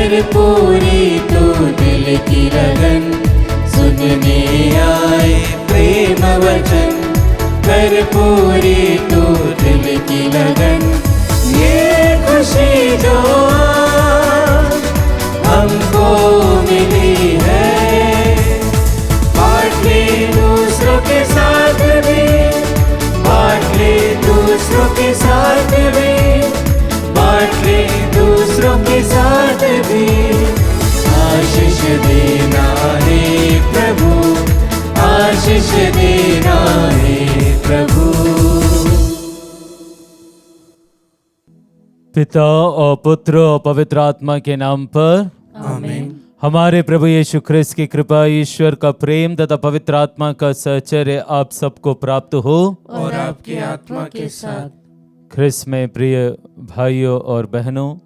कर पूरी तू दिल की लगन, सुनने आए प्रेम वचन, कर पूरी तू दिल की लगन। ये खुशी जो हमको मिली है, बांट ले दूसरों के साथ भी, बांट ले दूसरों के साथ भी, बांट ले दूसरों के साथ भी। आशीष देना है प्रभु, आशीष देना है प्रभु। पिता और पुत्र और पवित्र आत्मा के नाम पर आमीन। हमारे प्रभु यीशु ख्रिस्त की कृपा, ईश्वर का प्रेम तथा पवित्र आत्मा का सहचर्य आप सबको प्राप्त हो और आपकी आत्मा के साथ। ख्रिस्त में प्रिय भाइयों और बहनों,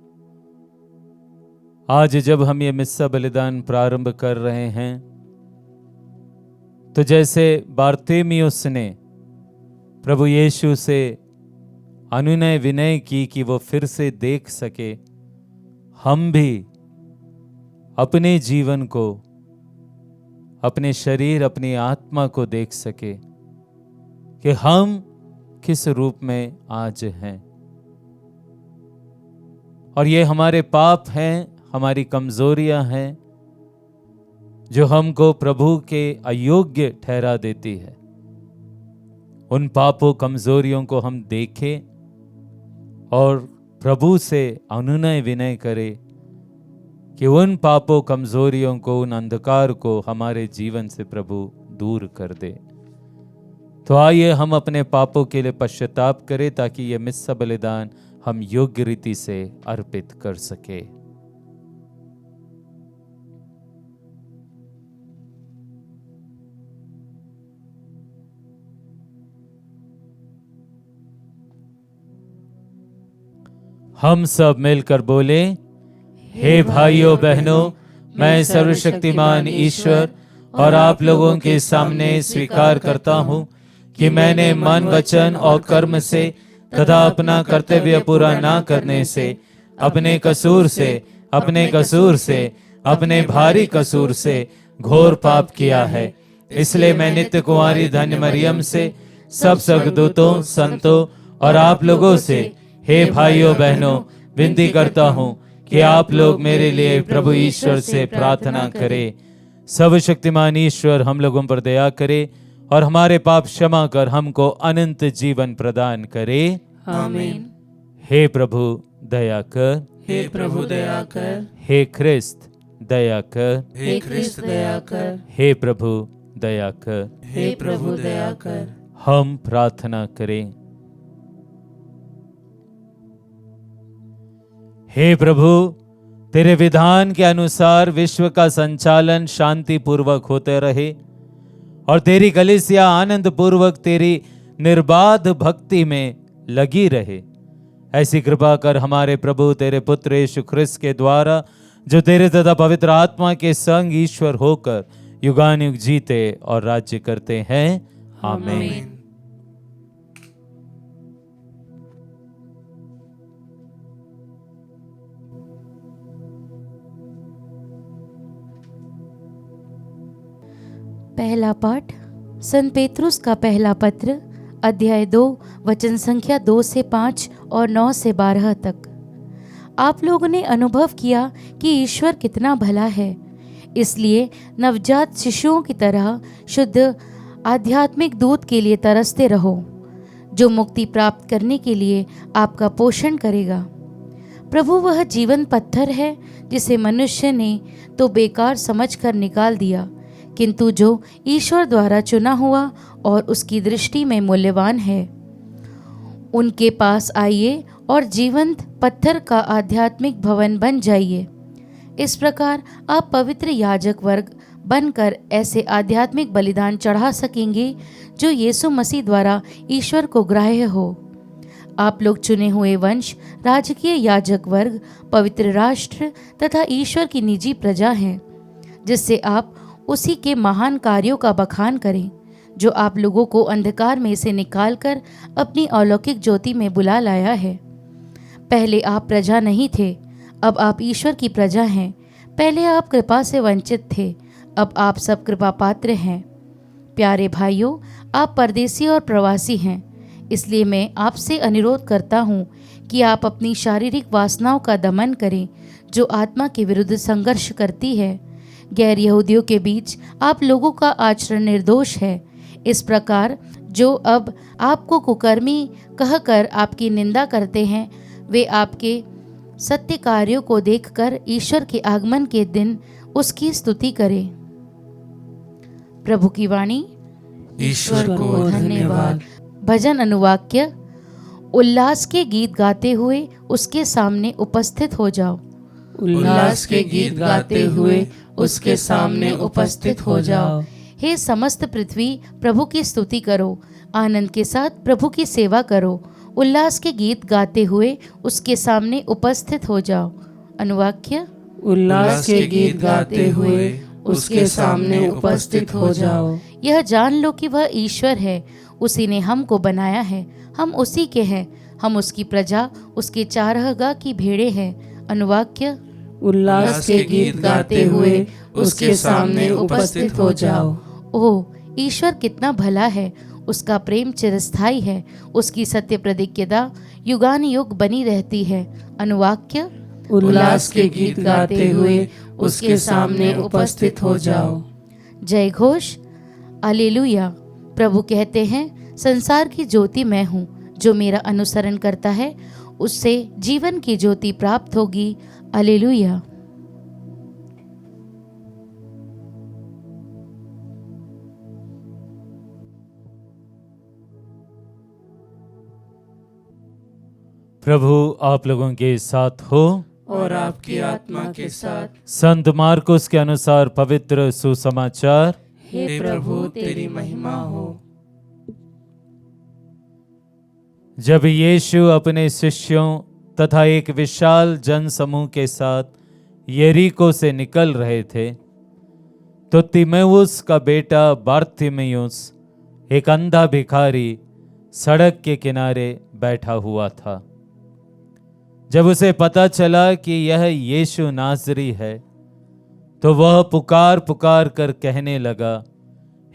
आज जब हम ये मिस्सा बलिदान प्रारंभ कर रहे हैं, तो जैसे बारतेमियुस ने प्रभु यीशु से अनुनय विनय की कि वो फिर से देख सके, हम भी अपने जीवन को, अपने शरीर, अपनी आत्मा को देख सके कि हम किस रूप में आज हैं। और ये हमारे पाप हैं, हमारी कमजोरियां हैं, जो हमको प्रभु के अयोग्य ठहरा देती है। उन पापों कमजोरियों को हम देखें और प्रभु से अनुनय विनय करें कि उन पापों कमजोरियों को, उन अंधकार को हमारे जीवन से प्रभु दूर कर दे। तो आइए हम अपने पापों के लिए पश्चाताप करें, ताकि ये मिस्सा बलिदान हम योग्य रीति से अर्पित कर सके। हम सब मिलकर बोले, हे भाइयों बहनों, मैं सर्वशक्तिमान ईश्वर और आप लोगों के सामने स्वीकार करता हूँ कि मैंने मन, वचन और कर्म से तथा अपना कर्तव्य पूरा ना करने से, अपने कसूर से, अपने भारी कसूर से घोर पाप किया है। इसलिए मैं नित्य कुंवारी धन्य मरियम से, सब स्वर्गदूतों, संतों और आप लोगों से, हे भाइयों बहनों, विनती करता हूँ कि आप लोग मेरे लिए प्रभु ईश्वर से प्रार्थना करें। सर्वशक्तिमान ईश्वर हम लोगों पर दया करे और हमारे पाप क्षमा कर हमको अनंत जीवन प्रदान करे। आमीन। हे प्रभु दया कर, हे प्रभु दया कर, हे ख्रिस्त दया कर, हे ख्रिस्त दया कर, हे प्रभु दया कर। हे प्रभु दया कर। हम प्रार्थना करें। हे प्रभु, तेरे विधान के अनुसार विश्व का संचालन शांति पूर्वक होते रहे और तेरी कलीसिया आनंद पूर्वक तेरी निर्बाध भक्ति में लगी रहे। ऐसी कृपा कर हमारे प्रभु तेरे पुत्र यीशु ख्रिस्त के द्वारा, जो तेरे तथा पवित्र आत्मा के संग ईश्वर होकर युगानुयुग जीते और राज्य करते हैं। आमीन। पहला पाठ संत पेतरुस का पहला पत्र, अध्याय 2, वचन संख्या 2 से 5 और 9 से 12 तक। आप लोगों ने अनुभव किया कि ईश्वर कितना भला है, इसलिए नवजात शिशुओं की तरह शुद्ध आध्यात्मिक दूध के लिए तरसते रहो, जो मुक्ति प्राप्त करने के लिए आपका पोषण करेगा। प्रभु वह जीवन पत्थर है जिसे मनुष्य ने तो बेकार समझकर निकाल दिया, किंतु जो ईश्वर द्वारा चुना हुआ और उसकी दृष्टि में मूल्यवान है, उनके पास आइए और जीवंत पत्थर का आध्यात्मिक भवन बन जाइए। इस प्रकार आप पवित्र याजक वर्ग बनकर ऐसे आध्यात्मिक बलिदान चढ़ा सकेंगे जो यीशु मसीह द्वारा ईश्वर को ग्राह्य हो। आप लोग चुने हुए वंश, राजकीय याजक वर्ग, पवित्र राष्ट्र तथा ईश्वर की निजी प्रजा हैं, जिससे आप उसी के महान कार्यों का बखान करें, जो आप लोगों को अंधकार में से निकालकर अपनी अलौकिक ज्योति में बुला लाया है। पहले आप प्रजा नहीं थे, अब आप ईश्वर की प्रजा हैं। पहले आप कृपा से वंचित थे, अब आप सब कृपा पात्र हैं। प्यारे भाइयों, आप परदेसी और प्रवासी हैं, इसलिए मैं आपसे अनुरोध करता हूँ कि आप अपनी शारीरिक वासनाओं का दमन करें, जो आत्मा के विरुद्ध संघर्ष करती है। गैर यहूदियों के बीच आप लोगों का आचरण निर्दोष है। इस प्रकार जो अब आपको कुकर्मी कहकर आपकी निंदा करते हैं, वे आपके सत्य कार्यों को देखकर ईश्वर के आगमन के दिन उसकी स्तुति करें। प्रभु की वाणी। ईश्वर को धन्यवाद। भजन अनुवाक्य। उल्लास के गीत गाते हुए उसके सामने उपस्थित हो जाओ। उल्लास के गीत गाते हुए उसके सामने उपस्थित हो जाओ। हे समस्त पृथ्वी, प्रभु की स्तुति करो, आनंद के साथ प्रभु की सेवा करो। उल्लास के गीत गाते हुए उसके सामने उपस्थित हो जाओ। अनुवाक्य। उल्लास के गीत गाते हुए उसके सामने उपस्थित हो जाओ। यह जान लो कि वह ईश्वर है, उसी ने हमको बनाया है, हम उसी के हैं, हम उसकी प्रजा, उसके चारागाह की भेड़ें हैं। अनुवाक्य। उल्लास के गीत गाते हुए उसके सामने उपस्थित हो जाओ। ओह, ईश्वर कितना भला है, उसका प्रेम चिरस्थायी है, उसकी सत्य प्रतिज्ञा युगानुयुग बनी रहती है। अनुवाक्य। उल्लास के गीत गाते हुए उसके सामने उपस्थित हो जाओ। जय घोष। हालेलुया। प्रभु कहते हैं, संसार की ज्योति मैं हूँ, जो मेरा अनुसरण करता है उससे जीवन की ज्योति प्राप्त होगी। हालेलुया। प्रभु आप लोगों के साथ हो और आपकी आत्मा के साथ। संत मार्कुस के अनुसार पवित्र सुसमाचार। हे प्रभु तेरी महिमा हो। जब यीशु अपने शिष्यों तथा एक विशाल जन समूह के साथ यरीको से निकल रहे थे, तो तिमेउस का बेटा बारतिमेउस, एक अंधा भिखारी, सड़क के किनारे बैठा हुआ था। जब उसे पता चला कि यह यीशु नासरी है, तो वह पुकार पुकार कर कहने लगा,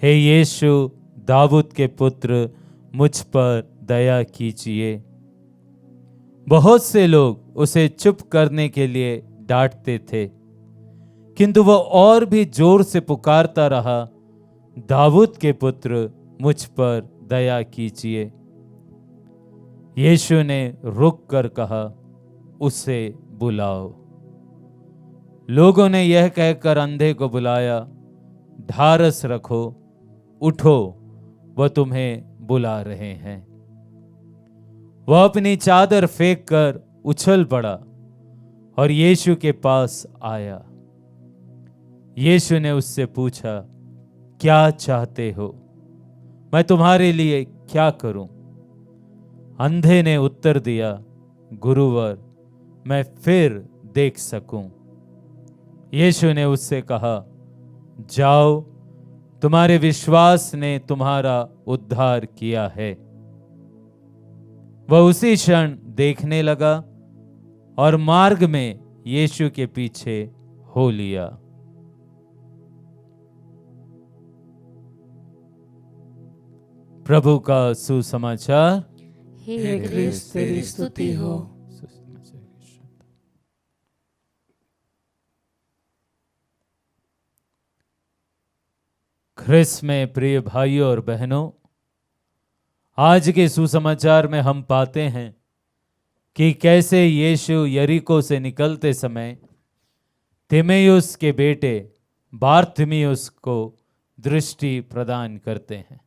हे यीशु, दाऊद के पुत्र, मुझ पर दया कीजिए। बहुत से लोग उसे चुप करने के लिए डांटते थे, किंतु वह और भी जोर से पुकारता रहा, दाऊद के पुत्र, मुझ पर दया कीजिए। यीशु ने रुक कर कहा, उसे बुलाओ। लोगों ने यह कहकर अंधे को बुलाया, ढारस रखो, उठो, वह तुम्हें बुला रहे हैं। वह अपनी चादर फेंक कर उछल पड़ा और यीशु के पास आया। यीशु ने उससे पूछा, क्या चाहते हो? मैं तुम्हारे लिए क्या करूं? अंधे ने उत्तर दिया, गुरुवर, मैं फिर देख सकूं। यीशु ने उससे कहा, जाओ, तुम्हारे विश्वास ने तुम्हारा उद्धार किया है। वह उसी क्षण देखने लगा और मार्ग में यीशु के पीछे हो लिया। प्रभु का सुसमाचार। हे क्रिस्त तेरी स्तुति हो। ख्रिस्त में प्रिय भाइयों और बहनों, आज के सुसमाचार में हम पाते हैं कि कैसे यीशु यरीको से निकलते समय तिमेउस के बेटे बारतिमेउस को दृष्टि प्रदान करते हैं।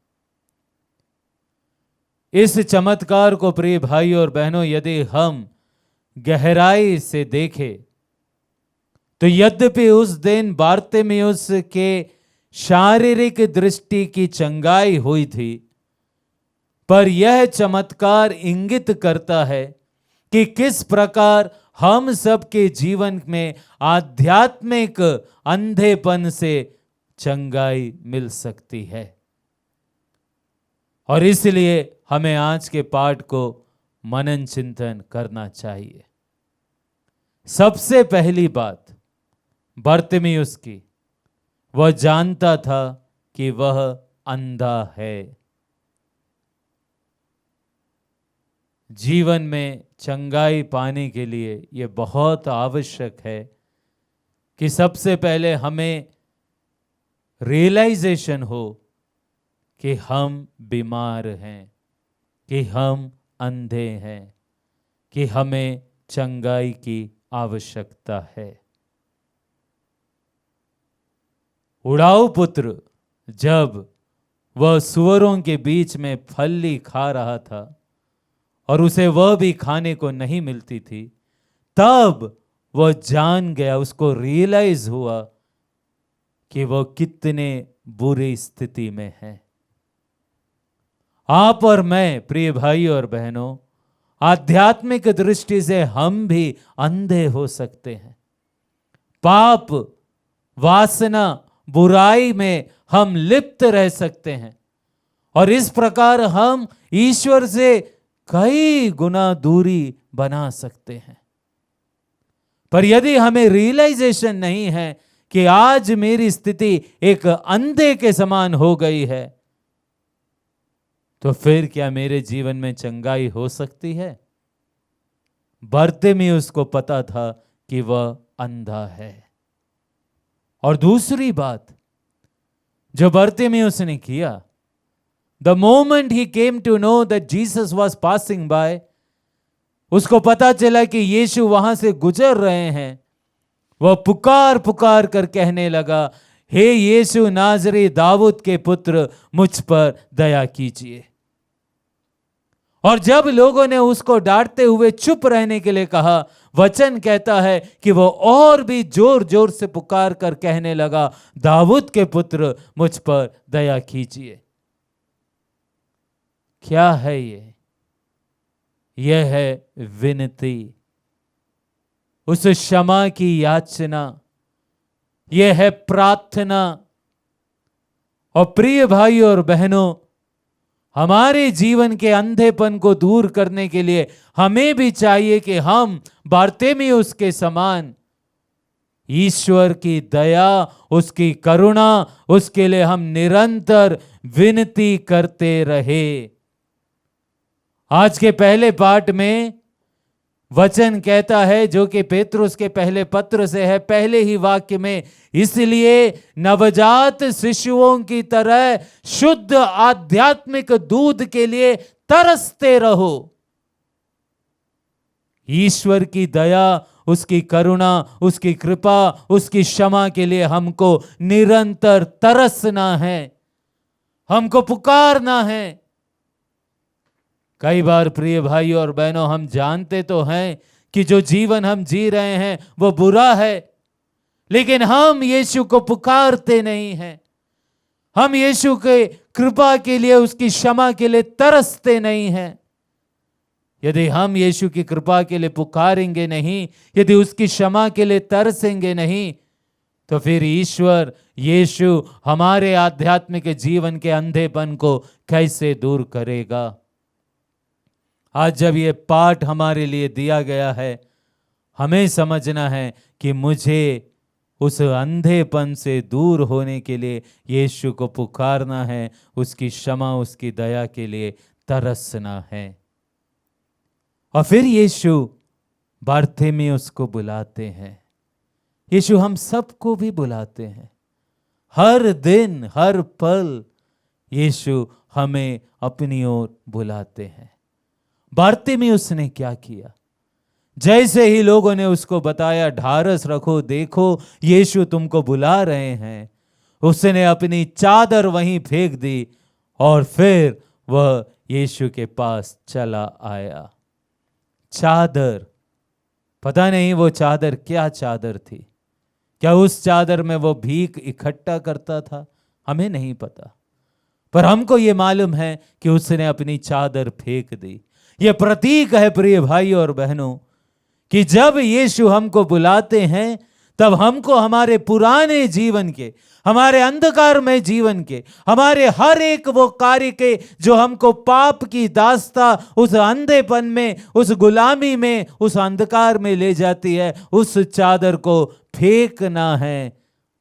इस चमत्कार को प्रिय भाइयों और बहनों, यदि हम गहराई से देखें तो यद्यपि उस दिन बारतिमेउस के शारीरिक दृष्टि की चंगाई हुई थी, पर यह चमत्कार इंगित करता है कि किस प्रकार हम सबके जीवन में आध्यात्मिक अंधेपन से चंगाई मिल सकती है। और इसलिए हमें आज के पाठ को मनन चिंतन करना चाहिए। सबसे पहली बात बरतिमियुस की, वह जानता था कि वह अंधा है। जीवन में चंगाई पाने के लिए यह बहुत आवश्यक है कि सबसे पहले हमें रियलाइजेशन हो कि हम बीमार हैं, कि हम अंधे हैं, कि हमें चंगाई की आवश्यकता है। उड़ाऊ पुत्र जब वह सुअरों के बीच में फली खा रहा था और उसे वह भी खाने को नहीं मिलती थी, तब वह जान गया, उसको रियलाइज हुआ कि वह कितने बुरी स्थिति में है। आप और मैं, प्रिय भाई और बहनों, आध्यात्मिक दृष्टि से हम भी अंधे हो सकते हैं। पाप, वासना, बुराई में हम लिप्त रह सकते हैं और इस प्रकार हम ईश्वर से कई गुना दूरी बना सकते हैं। पर यदि हमें रियलाइजेशन नहीं है कि आज मेरी स्थिति एक अंधे के समान हो गई है, तो फिर क्या मेरे जीवन में चंगाई हो सकती है? बरतिमियुस को पता था कि वह अंधा है। और दूसरी बात जो बरतिमियुस ने किया, The moment he came to know that Jesus was passing by, उसको पता चला कि यीशु वहां से गुजर रहे हैं, वह पुकार पुकार कर कहने लगा, हे यीशु नाजरी दाऊद के पुत्र, मुझ पर दया कीजिए। और जब लोगों ने उसको डांटते हुए चुप रहने के लिए कहा, वचन कहता है कि वो और भी जोर जोर से पुकार कर कहने लगा, दाऊद के पुत्र, मुझ पर दया कीजिए। क्या है ये? यह है विनती, उस क्षमा की याचना, यह है प्रार्थना। और प्रिय भाई और बहनों, हमारे जीवन के अंधेपन को दूर करने के लिए हमें भी चाहिए कि हम बरतिमियुस के समान ईश्वर की दया, उसकी करुणा, उसके लिए हम निरंतर विनती करते रहे। आज के पहले पाठ में वचन कहता है, जो कि पेतरुस के पहले पत्र से है, पहले ही वाक्य में, इसलिए नवजात शिशुओं की तरह शुद्ध आध्यात्मिक दूध के लिए तरसते रहो। ईश्वर की दया, उसकी करुणा, उसकी कृपा, उसकी क्षमा के लिए हमको निरंतर तरसना है, हमको पुकारना है। कई बार प्रिय भाई और बहनों, हम जानते तो हैं कि जो जीवन हम जी रहे हैं वो बुरा है, लेकिन हम यीशु को पुकारते नहीं हैं। हम यीशु के कृपा के लिए, उसकी क्षमा के लिए तरसते नहीं हैं। यदि हम यीशु की कृपा के लिए पुकारेंगे नहीं, यदि उसकी क्षमा के लिए तरसेंगे नहीं, तो फिर ईश्वर, यीशु हमारे आध्यात्मिक जीवन के अंधेपन को कैसे दूर करेगा? आज जब ये पाठ हमारे लिए दिया गया है, हमें समझना है कि मुझे उस अंधेपन से दूर होने के लिए यीशु को पुकारना है, उसकी क्षमा, उसकी दया के लिए तरसना है। और फिर यीशु बरतिमियुस को बुलाते हैं। यीशु हम सबको भी बुलाते हैं। हर दिन, हर पल यीशु हमें अपनी ओर बुलाते हैं। बरतिमियुस ने क्या किया? जैसे ही लोगों ने उसको बताया, ढारस रखो, देखो यीशु तुमको बुला रहे हैं, उसने अपनी चादर वहीं फेंक दी और फिर वह यीशु के पास चला आया। चादर, पता नहीं वो चादर क्या चादर थी। क्या उस चादर में वो भीख इकट्ठा करता था? हमें नहीं पता, पर हमको ये मालूम है कि उसने अपनी चादर फेंक दी। ये प्रतीक है प्रिय भाई और बहनों कि जब यीशु हमको बुलाते हैं तब हमको हमारे पुराने जीवन के, हमारे अंधकार में जीवन के, हमारे हर एक वो कार्य के जो हमको पाप की दास्ता, उस अंधेपन में, उस गुलामी में, उस अंधकार में ले जाती है, उस चादर को फेंकना है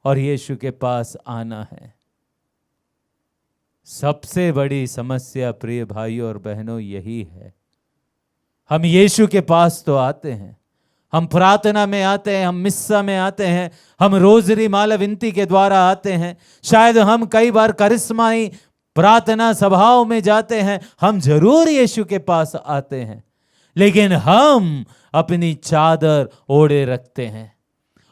और यीशु के पास आना है। सबसे बड़ी समस्या प्रिय भाइयों और बहनों यही है। हम यीशु के पास तो आते हैं, हम प्रार्थना में आते हैं, हम मिस्सा में आते हैं, हम रोजरी माला विनती के द्वारा आते हैं, शायद हम कई बार करिश्माई प्रार्थना सभाओं में जाते हैं, हम जरूर यीशु के पास आते हैं, लेकिन हम अपनी चादर ओढ़े रखते हैं।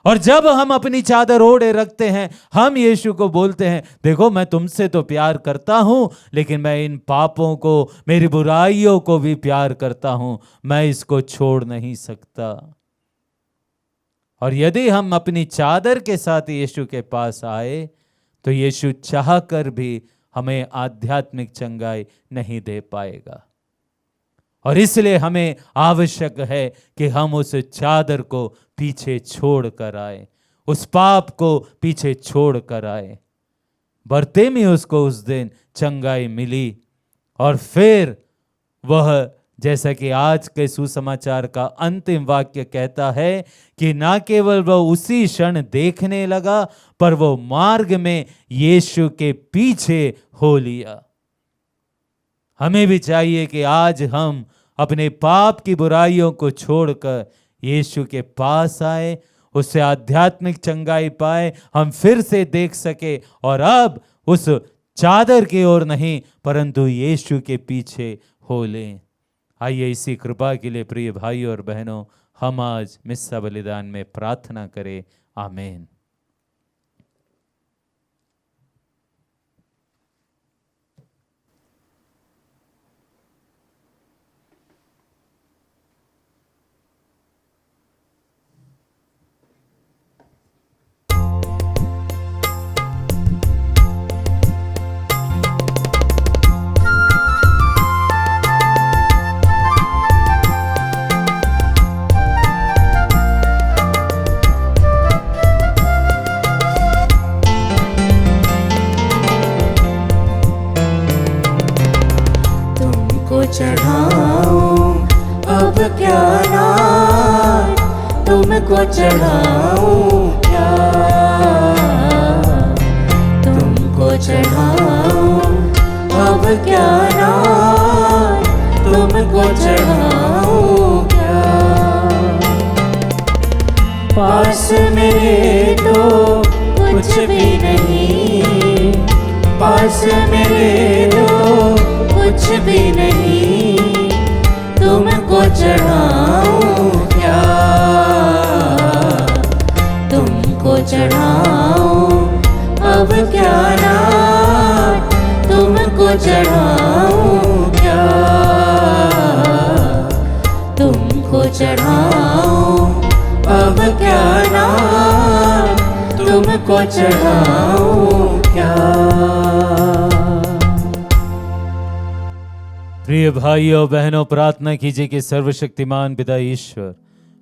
और जब हम अपनी चादर ओढ़े रखते हैं, हम यीशु को बोलते हैं, देखो मैं तुमसे तो प्यार करता हूं, लेकिन मैं इन पापों को, मेरी बुराइयों को भी प्यार करता हूं, मैं इसको छोड़ नहीं सकता। और यदि हम अपनी चादर के साथ यीशु के पास आए तो यीशु चाहकर भी हमें आध्यात्मिक चंगाई नहीं दे पाएगा। और इसलिए हमें आवश्यक है कि हम उस चादर को पीछे छोड़ कर आए, उस पाप को पीछे छोड़ कर आए। बरतिमेउस को उस दिन चंगाई मिली और फिर वह, जैसा कि आज के सुसमाचार का अंतिम वाक्य कहता है कि ना केवल वह उसी क्षण देखने लगा, पर वो मार्ग में यीशु के पीछे हो लिया। हमें भी चाहिए कि आज हम अपने पाप की बुराइयों को छोड़कर यीशु के पास आए, उससे आध्यात्मिक चंगाई पाए, हम फिर से देख सके और अब उस चादर की ओर नहीं परंतु यीशु के पीछे हो लें। आइए इसी कृपा के लिए प्रिय भाइयों और बहनों, हम आज मिस्सा बलिदान में प्रार्थना करें। आमीन। चढ़ाऊं अब क्या नाथ, तुमको चढ़ाऊं क्या, तुमको चढ़ाऊं अब क्या नाथ, तुमको चढ़ाऊं क्या। पास मेरे तो कुछ भी नहीं, पास मेरे तो कुछ भी नहीं, तुमको चढ़ाऊं क्या, तुमको चढ़ाऊं अब क्या नाथ, तुमको चढ़ाऊं क्या, तुमको चढ़ाऊं अब क्या नाथ, तुमको चढ़ाऊं क्या। प्रिय भाइयों बहनों, प्रार्थना कीजिए कि सर्वशक्तिमान पिता ईश्वर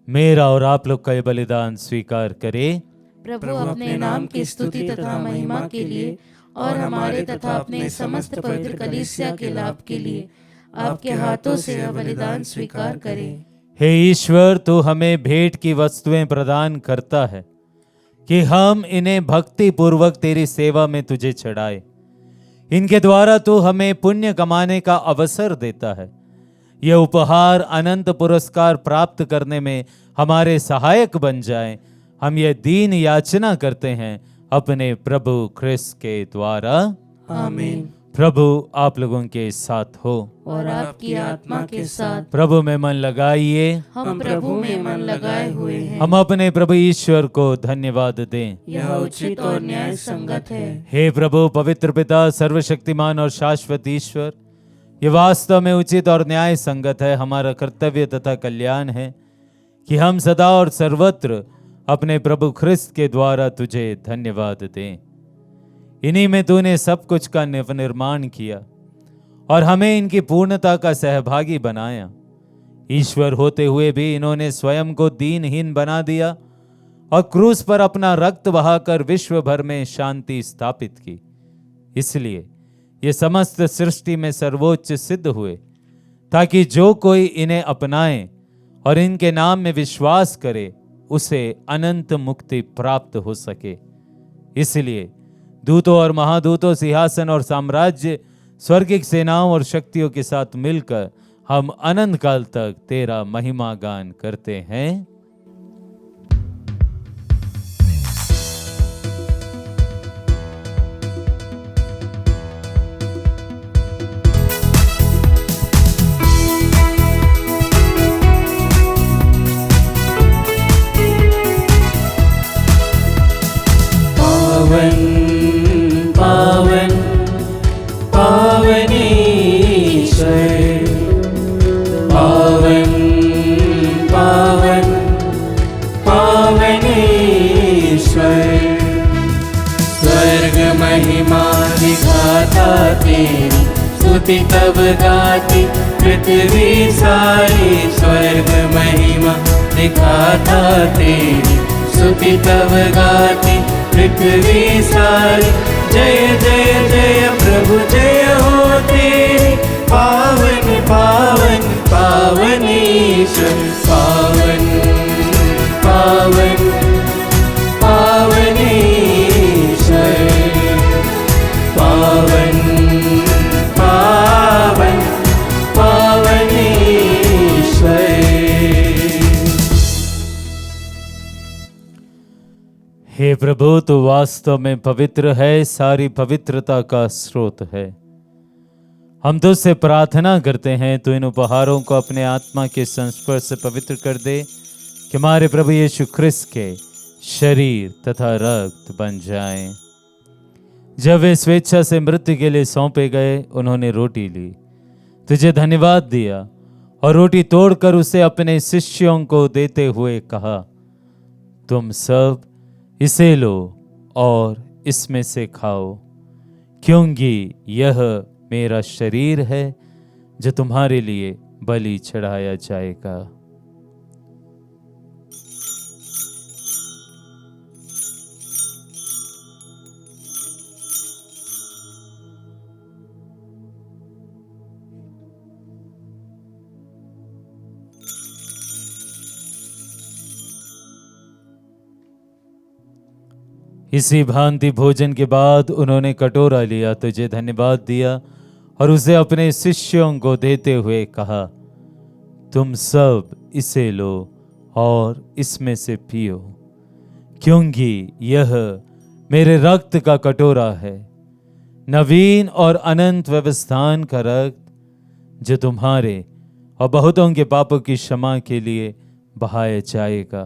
मेरा और आप लोग का ये बलिदान स्वीकार करे। प्रभु अपने नाम की स्तुति तथा महिमा के लिए और हमारे तथा अपने समस्त पवित्र कलीसिया के लाभ के लिए आपके हाथों से यह बलिदान स्वीकार करें। हे ईश्वर, तू हमें भेंट की वस्तुएं प्रदान करता है कि हम इन्हें भक्ति पूर्वक तेरी सेवा में तुझे चढ़ाए। इनके द्वारा तू हमें पुण्य कमाने का अवसर देता है। यह उपहार अनंत पुरस्कार प्राप्त करने में हमारे सहायक बन जाए। हम ये दीन याचना करते हैं अपने प्रभु ख्रिस्त के द्वारा। आमीन। प्रभु आप लोगों के साथ हो और आपकी आत्मा के साथ। प्रभु में मन लगाइए। हम प्रभु में मन लगाए हुए हैं। हम अपने प्रभु ईश्वर को धन्यवाद दें। यह उचित और न्याय संगत है। हे प्रभु पवित्र पिता, सर्वशक्तिमान और शाश्वत ईश्वर, ये वास्तव में उचित और न्याय संगत है, हमारा कर्तव्य तथा कल्याण है कि हम सदा और सर्वत्र अपने प्रभु ख्रिस्त के द्वारा तुझे धन्यवाद दें। इन्हीं में तूने सब कुछ का निर्माण किया और हमें इनकी पूर्णता का सहभागी बनाया। ईश्वर होते हुए भी इन्होंने स्वयं को दीनहीन बना दिया और क्रूस पर अपना रक्त बहाकर विश्व भर में शांति स्थापित की। इसलिए ये समस्त सृष्टि में सर्वोच्च सिद्ध हुए, ताकि जो कोई इन्हें अपनाए और इनके नाम में विश्वास करे उसे अनंत मुक्ति प्राप्त हो सके। इसलिए दूतों और महादूतों, सिंहासन और साम्राज्य, स्वर्गिक सेनाओं और शक्तियों के साथ मिलकर हम अनंत काल तक तेरा महिमा गान करते हैं। पावन पावन पावनीश्वर, पावन पावन पावनीश्वर। स्वर्ग महिमा दिखाता तेरी, स्तुति तब गाती पृथ्वी सारी। स्वर्ग महिमा दिखाता तेरी, स्तुति तब गाती पृथ्वी सारी। जय जय जय प्रभु जय हो तेरी, पावन पावन पावनीश्वर। पावन पावन पावनीश्वर, पावन पावन पावनीश्वर। हे प्रभु, तू वास्तव में पवित्र है, सारी पवित्रता का स्रोत है। हम तुझसे प्रार्थना करते हैं, तू इन उपहारों को अपने आत्मा के संस्पर्श से पवित्र कर दे, कि हमारे प्रभु यीशु ख्रिस्त के शरीर तथा रक्त बन जाएं। जब वे स्वेच्छा से मृत्यु के लिए सौंपे गए, उन्होंने रोटी ली, तुझे धन्यवाद दिया और रोटी तोड़कर उसे अपने शिष्यों को देते हुए कहा, तुम सब इसे लो और इसमें से खाओ, क्योंकि यह मेरा शरीर है जो तुम्हारे लिए बलि चढ़ाया जाएगा। इसी भांति भोजन के बाद उन्होंने कटोरा लिया, तुझे धन्यवाद दिया और उसे अपने शिष्यों को देते हुए कहा, तुम सब इसे लो और इसमें से पियो, क्योंकि यह मेरे रक्त का कटोरा है, नवीन और अनंत व्यवस्थान का रक्त, जो तुम्हारे और बहुतों के पापों की क्षमा के लिए बहाया जाएगा।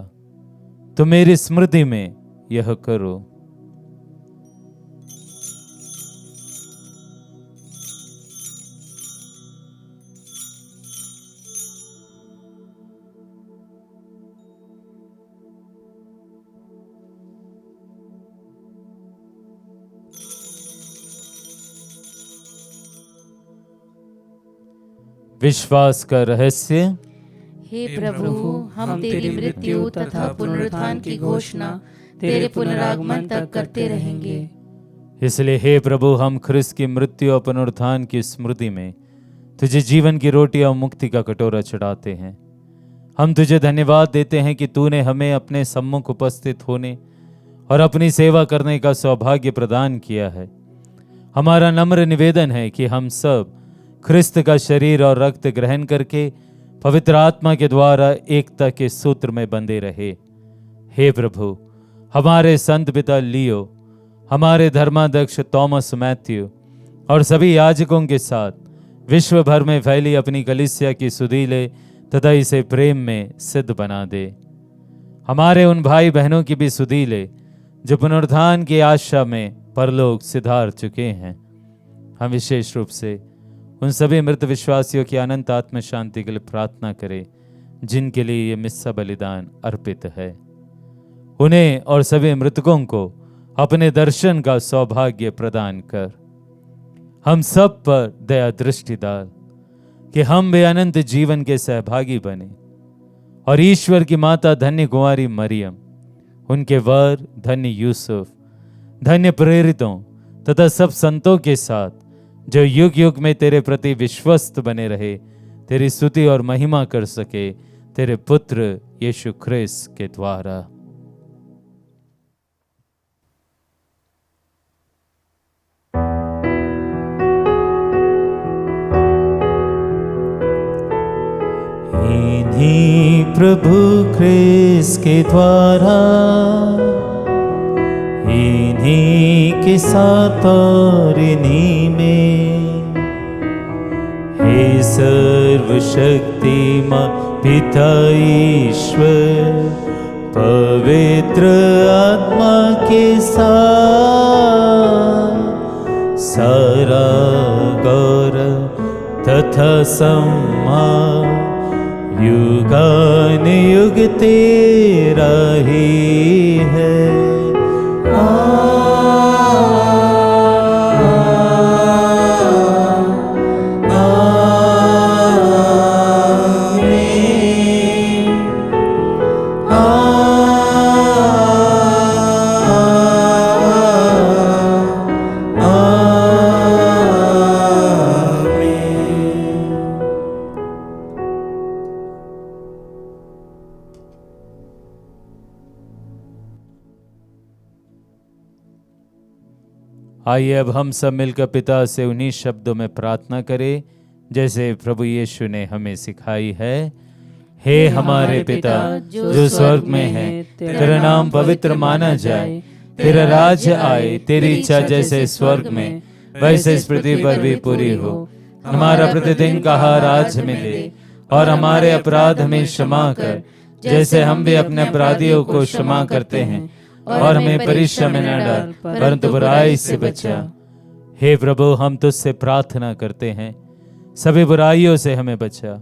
तो मेरी स्मृति में यह करो। विश्वास का रहस्य। हे प्रभु, हम तेरी मृत्यु तथा पुनरुत्थान की घोषणा तेरे पुनरागमन तक करते रहेंगे। इसलिए हे प्रभु, हम ख्रिस्त की मृत्यु और पुनरुत्थान की स्मृति में तुझे जीवन की रोटी और मुक्ति का कटोरा चढ़ाते हैं। हम तुझे धन्यवाद देते हैं कि तूने हमें अपने सम्मुख उपस्थित होने और अपनी सेवा करने का सौभाग्य प्रदान किया है। हमारा नम्र निवेदन है कि हम सब ख्रिस्त का शरीर और रक्त ग्रहण करके पवित्र आत्मा के द्वारा एकता के सूत्र में बंधे रहे। हे प्रभु, हमारे संत पिता लियो, हमारे धर्माध्यक्ष थॉमस मैथ्यू और सभी याजकों के साथ विश्व भर में फैली अपनी कलीसिया की सुधि ले तथा इसे प्रेम में सिद्ध बना दे। हमारे उन भाई बहनों की भी सुधि ले जो पुनरुत्थान की आशा में परलोक सिधार चुके हैं। हम विशेष रूप से उन सभी मृत विश्वासियों की अनंत आत्म शांति के लिए प्रार्थना करें जिनके लिए ये मिस्सा बलिदान अर्पित है। उन्हें और सभी मृतकों को अपने दर्शन का सौभाग्य प्रदान कर। हम सब पर दया दृष्टि डाल कि हम भी अनंत जीवन के सहभागी बने और ईश्वर की माता धन्य कुंवारी मरियम, उनके वर धन्य यूसुफ, धन्य प्रेरितों तथा सब संतों के साथ जो युग युग में तेरे प्रति विश्वस्त बने रहे, तेरी स्तुति और महिमा कर सके तेरे पुत्र यीशु ख्रिस्त के द्वारा। इन्हीं प्रभु ख्रिस्त के द्वारा, इन्हीं के साथ और इन्हीं में, हे सर्वशक्तिमान पिता ईश्वर, पवित्र आत्मा के साथ सारा गौरव तथा सम्मान युगान युग तेरा ही है। आइए अब हम सब मिलकर पिता से उन्हीं शब्दों में प्रार्थना करें जैसे प्रभु यीशु ने हमें सिखाई है। हे हमारे पिता जो स्वर्ग में है, तेरा नाम पवित्र माना जाए, तेरा राज्य आए, तेरी इच्छा जैसे स्वर्ग में वैसे इस पृथ्वी पर भी पूरी हो। हमारा प्रतिदिन का आहार आज हमें दे, और हमारे अपराध हमें क्षमा कर जैसे हम भी अपने अपराधियों को क्षमा करते हैं, और हमें परीक्षा में न डाल परंतु बुराई से बचा। हे प्रभु, हम तुझसे प्रार्थना करते हैं सभी बुराइयों से हमें बचा,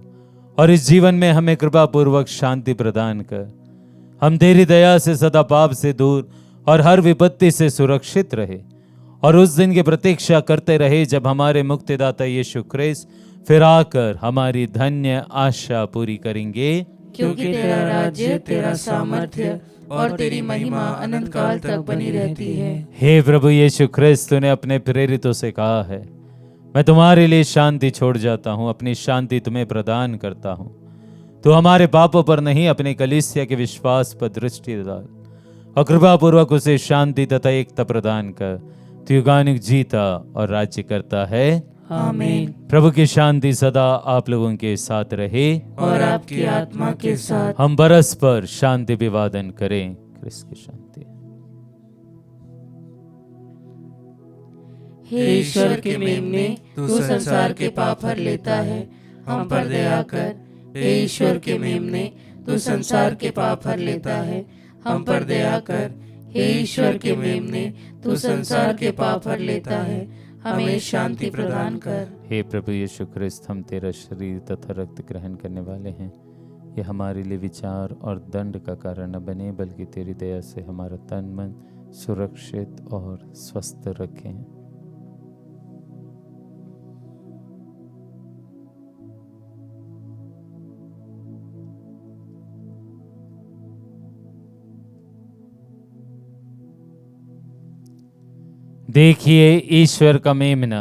और इस जीवन में हमें कृपा पूर्वक शांति प्रदान कर। हम तेरी दया से सदा पाप से दूर और हर विपत्ति से सुरक्षित रहे, और उस दिन की प्रतीक्षा करते रहे जब हमारे मुक्तिदाता यीशु ख्रिस्त फिर आकर हमारी धन्य आशा पूरी करेंगे। क्योंकि तेरा राज्य, तेरा सामर्थ्य और तेरी महिमा अनंत काल तक बनी रहती है। हे प्रभु यीशु ख्रिस्त, तूने अपने प्रेरितों से कहा है, मैं तुम्हारे लिए शांति छोड़ जाता हूँ, अपनी शांति तुम्हें प्रदान करता हूँ। तो हमारे पापों पर नहीं, अपने कलीसिया के विश्वास पर दृष्टि डाल और कृपा पूर्वक उसे शांति तथा एकता प्रदान कर। तू युगानुग जीता और राज्य करता है। आमीन। प्रभु की शांति सदा आप लोगों के साथ रहे और आपकी आत्मा के साथ। हम परस्पर शांति अभिवादन करें। क्रिस्त की शांति। हे ईश्वर के मेमने, तू संसार के पाप हर लेता है, हम पर दया कर। हे ईश्वर के मेमने, तू संसार के पाप हर लेता है, हम पर दया कर। हे ईश्वर के मेमने, तू संसार के पाप हर लेता है, हमें शांति प्रदान कर। हे प्रभु यीशु ख्रिस्त, हम तेरा शरीर तथा रक्त ग्रहण करने वाले हैं। ये हमारे लिए विचार और दंड का कारण न बने, बल्कि तेरी दया से हमारा तन मन सुरक्षित और स्वस्थ रखें। देखिए ईश्वर का मेमना,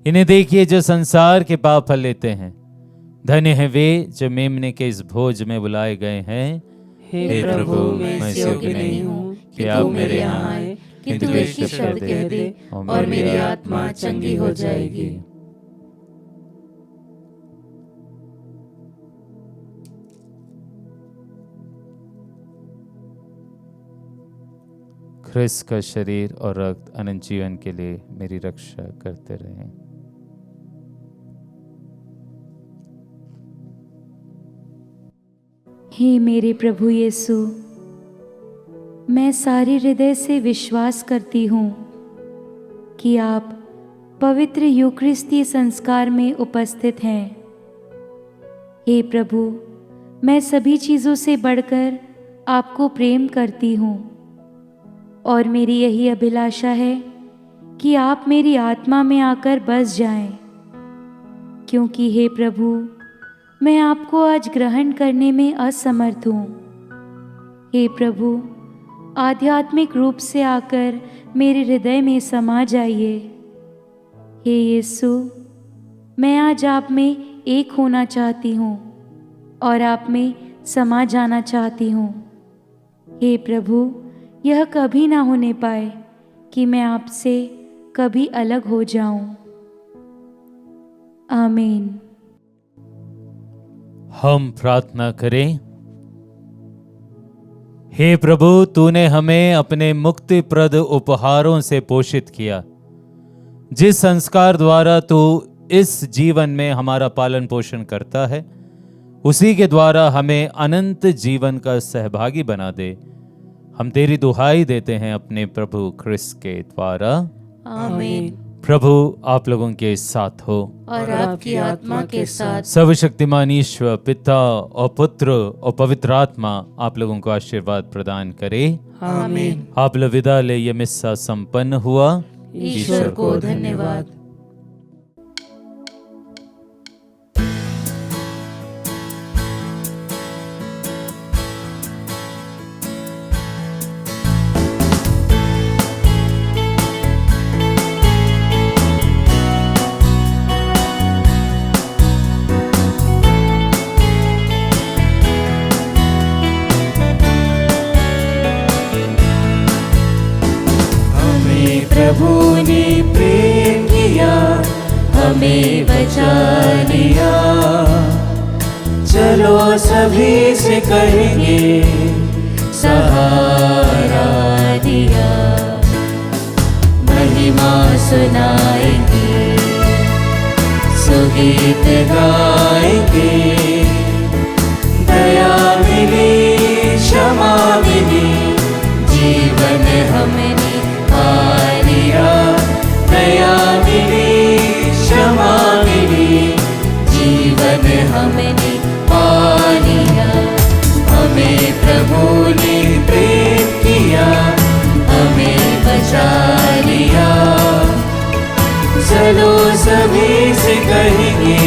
इन्हें देखिए जो संसार के पाप हर लेते हैं। धन्य है वे जो मेमने के इस भोज में बुलाए गए हैं। हे प्रभु, मैं इस योग्य नहीं हूँ कि आप मेरे यहाँ आए, किंतु एक ही शब्द कह दे और मेरी आत्मा चंगी हो जाएगी। ख्रिस्त का शरीर और रक्त अनंत जीवन के लिए मेरी रक्षा करते रहें। हे मेरे प्रभु यीशु, मैं सारे हृदय से विश्वास करती हूँ कि आप पवित्र यूकरिस्तीय संस्कार में उपस्थित हैं। हे प्रभु, मैं सभी चीज़ों से बढ़कर आपको प्रेम करती हूँ, और मेरी यही अभिलाषा है कि आप मेरी आत्मा में आकर बस जाएं, क्योंकि हे प्रभु, मैं आपको आज ग्रहण करने में असमर्थ हूँ। हे प्रभु, आध्यात्मिक रूप से आकर मेरे हृदय में समा जाइए। हे यीशु, मैं आज आप में एक होना चाहती हूँ और आप में समा जाना चाहती हूँ। हे प्रभु, यह कभी ना होने पाए कि मैं आपसे कभी अलग हो जाऊं। आमीन। हम प्रार्थना करें। हे प्रभु, तूने हमें अपने मुक्तिप्रद उपहारों से पोषित किया। जिस संस्कार द्वारा तू इस जीवन में हमारा पालन पोषण करता है, उसी के द्वारा हमें अनंत जीवन का सहभागी बना दे। हम तेरी दुहाई देते हैं अपने प्रभु ख्रिस्त के द्वारा। आमीन। प्रभु आप लोगों के साथ हो और आपकी आत्मा के साथ। सर्वशक्तिमान ईश्वर पिता और पुत्र और पवित्र आत्मा आप लोगों को आशीर्वाद प्रदान करे। आमीन। आप लोग विदा ले, ये मिस्सा संपन्न हुआ। ईश्वर को धन्यवाद। प्रभु ने प्रेम किया, हमें बचा लिया। चलो सभी से कहेंगे, सहारा दिया। महिमा सुनाएंगे, सुगीत गाएंगे। दया मिली, क्षमा मिली, जीवन हमने लिया। दया मिली, क्षमा मिली, जीवन हमने पा लिया। हमें प्रभु ने प्रेम किया, हमें बचा लिया। चलो सभी से कहेंगे,